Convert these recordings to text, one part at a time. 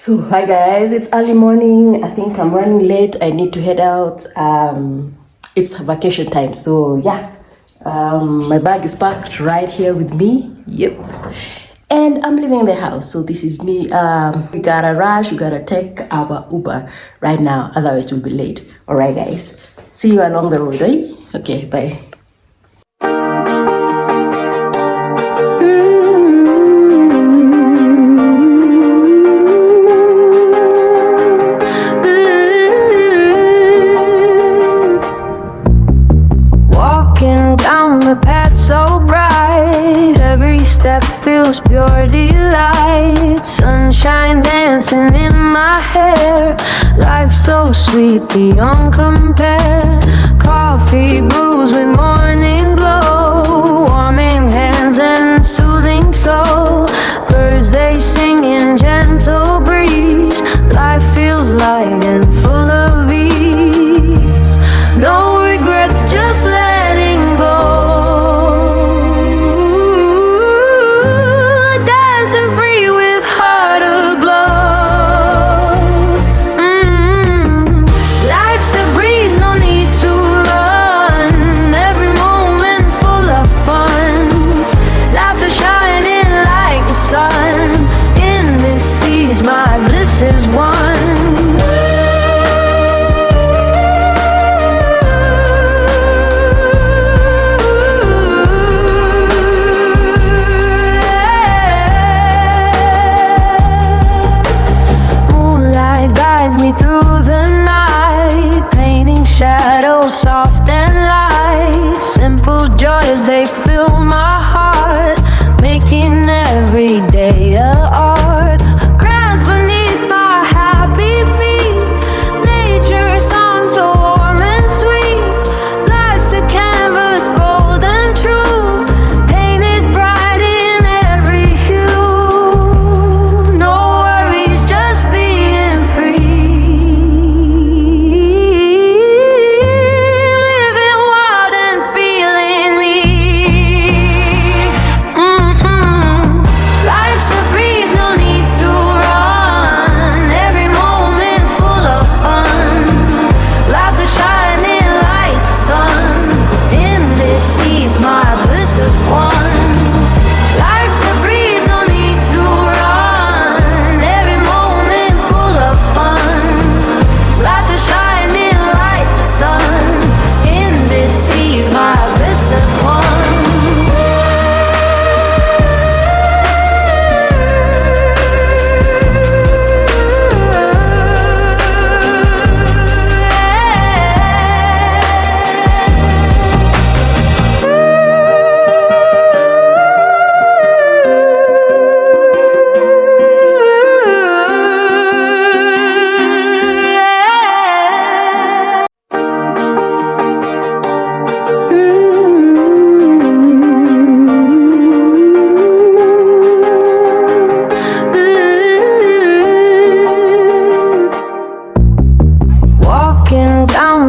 So hi guys, it's early morning. I think I'm running late. I need to head out. It's vacation time, so yeah. My bag is packed right here with me. Yep. And I'm leaving the house. So this is me. We gotta rush. We gotta take our Uber right now. Otherwise we'll be late. Alright guys. See you along the road, right? Okay, bye. The path so bright, every step feels pure delight. Sunshine dancing in my hair, life so sweet beyond compare. Coffee brews with morning glow, warming hands and soothing soul. Birds they sing in gentle breeze, life feels light and full of ease. No regrets, just letting go. Is one. Moonlight guides me through the night, painting shadows soft and light. Simple joys, they fill my heart, making every day a art.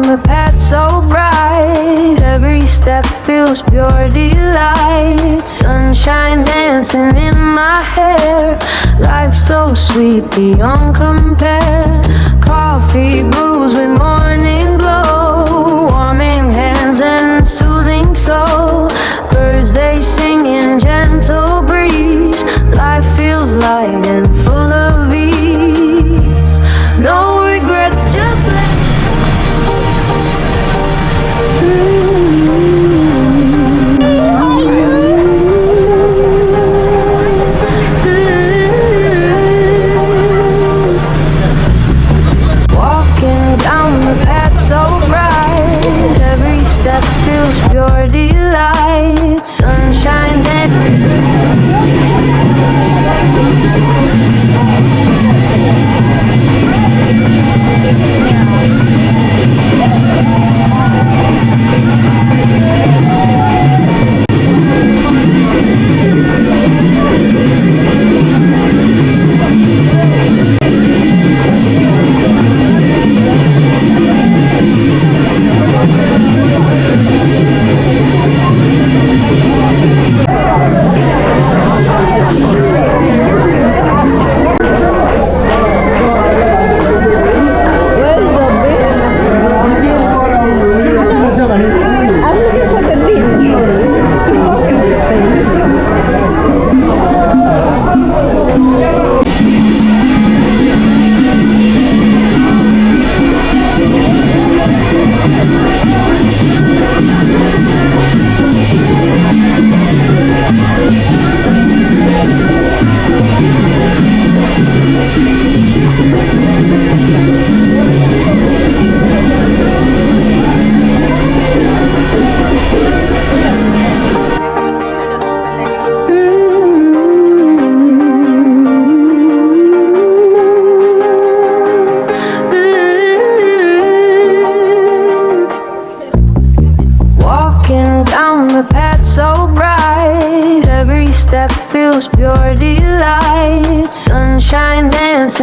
The path so bright, every step feels pure delight. Sunshine dancing in my hair, life so sweet beyond compare. Coffee brews with morning glow, warming hands and soothing soul. Birds they sing in gentle breeze, life feels light and full of ease. No regrets, just let walking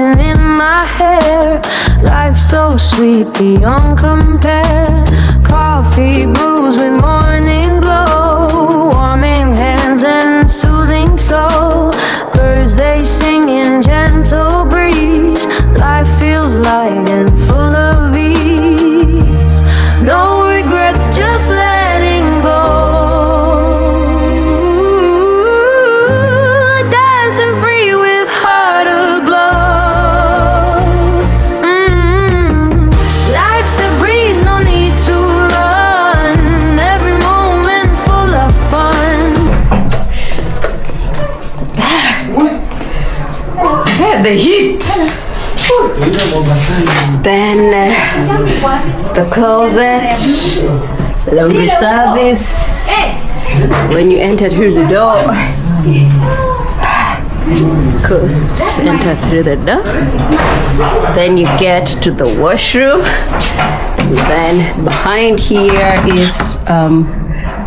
dancing in my hair. Life so sweet beyond compare. Coffee brews with morning glow, warming hands and soothing soul. Birds they sing in gentle breeze. Life feels light and full of ease. No regrets, just letting go. Dancing free with heart aglow. Life's a breeze, no need to run. Every moment full of fun. Yeah, the heat. Then the closet, laundry service. When you enter through the door, coasts enter through the door. Then you get to the washroom. Then behind here is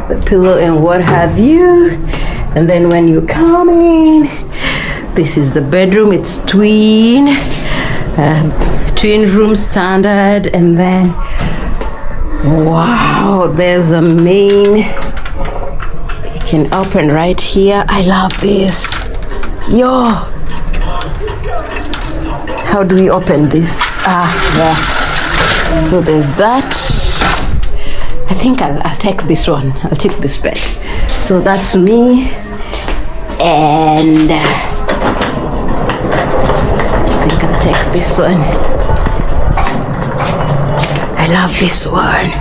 the pillow and what have you. And then when you come in, this is the bedroom. It's twin room standard. And then wow, there's a main. You can open right here. I love this. Yo, how do we open this? There. So there's that. I think I'll take this one. I'll take this bed. So that's me. And I think I'll take this one. I love this one.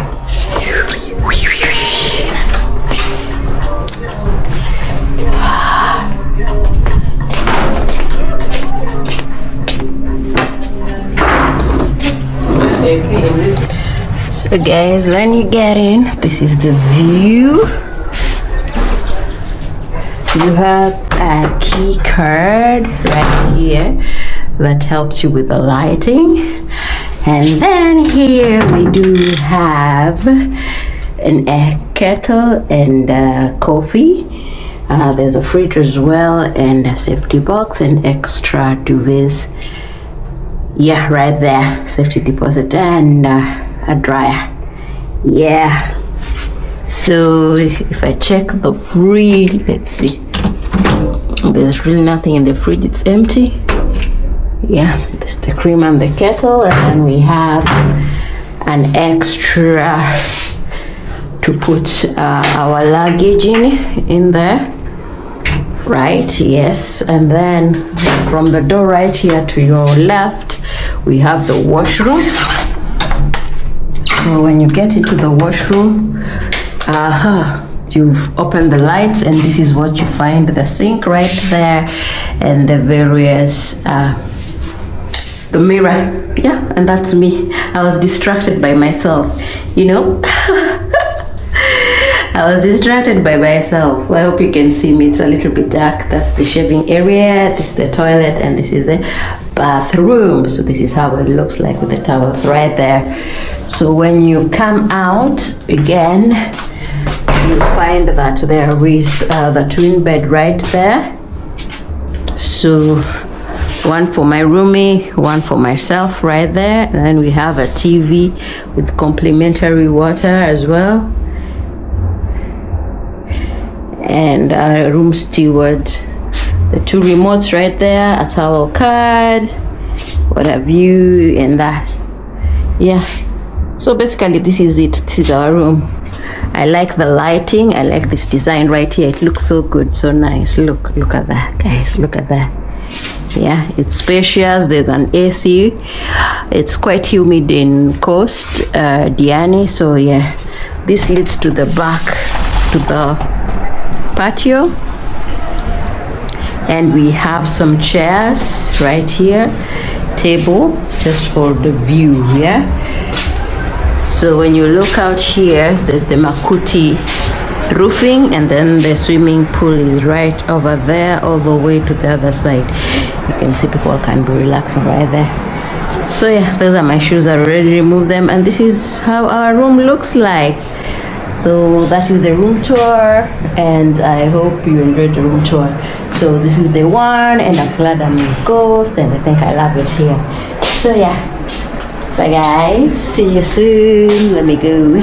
So guys, when you get in, this is the view. You have a key card right here that helps you with the lighting. And then here we do have an egg kettle and coffee. There's a fridge as well, and a safety box and extra duvets. Yeah, right there, safety deposit and a dryer. Yeah. So if I check the fridge, let's see. There's really nothing in the fridge. It's empty. Yeah, there's the cream and the kettle, and then we have an extra to put our luggage in there. Right, yes. And then from the door right here to your left, we have the washroom. So when you get into the washroom, you've opened the lights, and this is what you find: the sink right there, and the various the mirror. Yeah, and that's me. I was distracted by myself, you know. I was distracted by myself. I hope you can see me. It's a little bit dark. That's the shaving area, this is the toilet, and this is the bathroom. So this is how it looks like with the towels right there. So when you come out again, you find that there is the twin bed right there. So one for my roomie, one for myself right there. And then we have a TV with complimentary water as well. And a room steward, the two remotes right there, a towel card, what have you, and that. Yeah, so basically this is it. This is our room. I like the lighting. I like this design right here. It looks so good, so nice. Look at that, guys. Look at that. Yeah, it's spacious. There's an AC. It's quite humid in Coast Diani. So yeah, this leads to the back, to the patio, and we have some chairs right here, table just for the view. Yeah, so when you look out here, there's the Makuti roofing, and then the swimming pool is right over there, all the way to the other side. You can see people can be relaxing right there. So yeah, those are my shoes. I already removed them, and this is how our room looks like. So that is the room tour, and I hope you enjoyed the room tour. So this is the one, and I'm glad I'm in Ghost, and I think I love it here. So yeah, bye guys, see you soon. Let me go.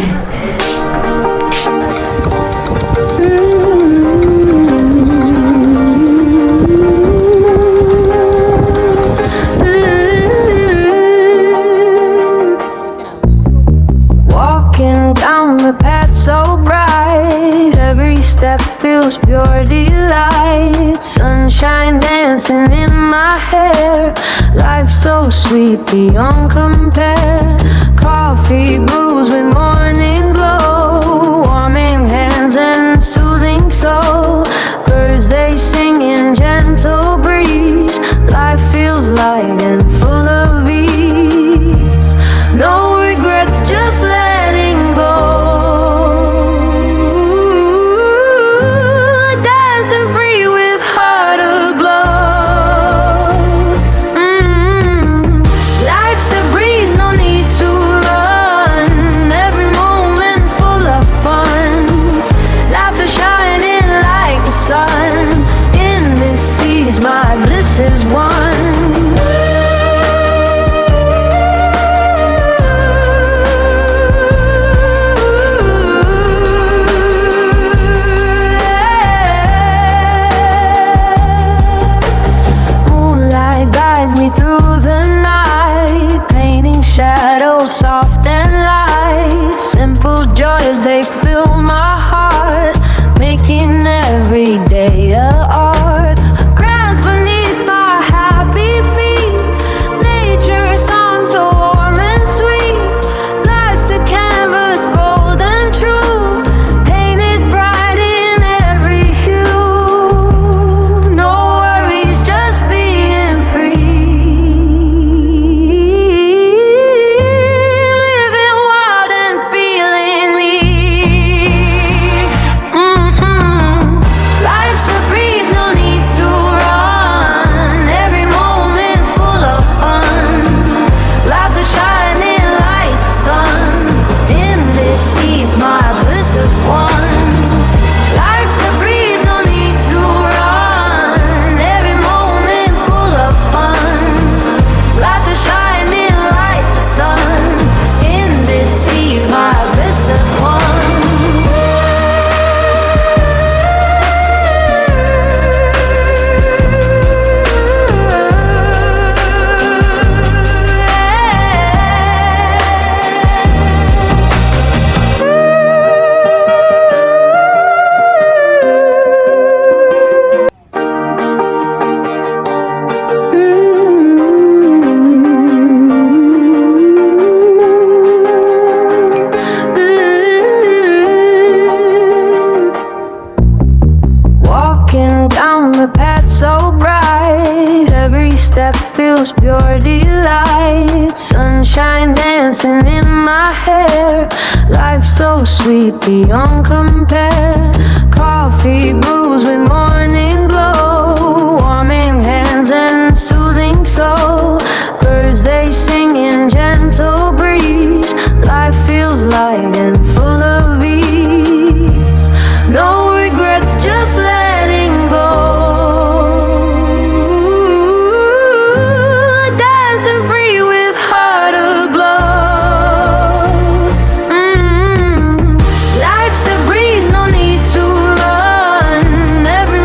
The path so bright, every step feels pure delight. Sunshine dancing in my hair, life so sweet beyond compare. Coffee brews with morning glow, warming hands and soothing soul. Birds they sing in gentle breeze, life feels light and full of ease. No regrets, just letting go. My bliss is one. Moonlight guides me through the night, painting shadows soft and light. Simple joys, they fill my heart, making every day a art. Feels pure delight. Sunshine dancing in my hair, life so sweet beyond compare. Coffee brews with morning glow, warming hands and soothing soul. Birds they sing in gentle breeze, life feels light and full of ease. No regrets, just letting go. Life's a breeze, no need to run. Every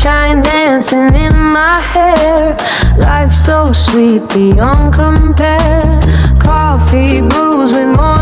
sunshine dancing in my hair. Life so sweet beyond compare. Coffee brews with more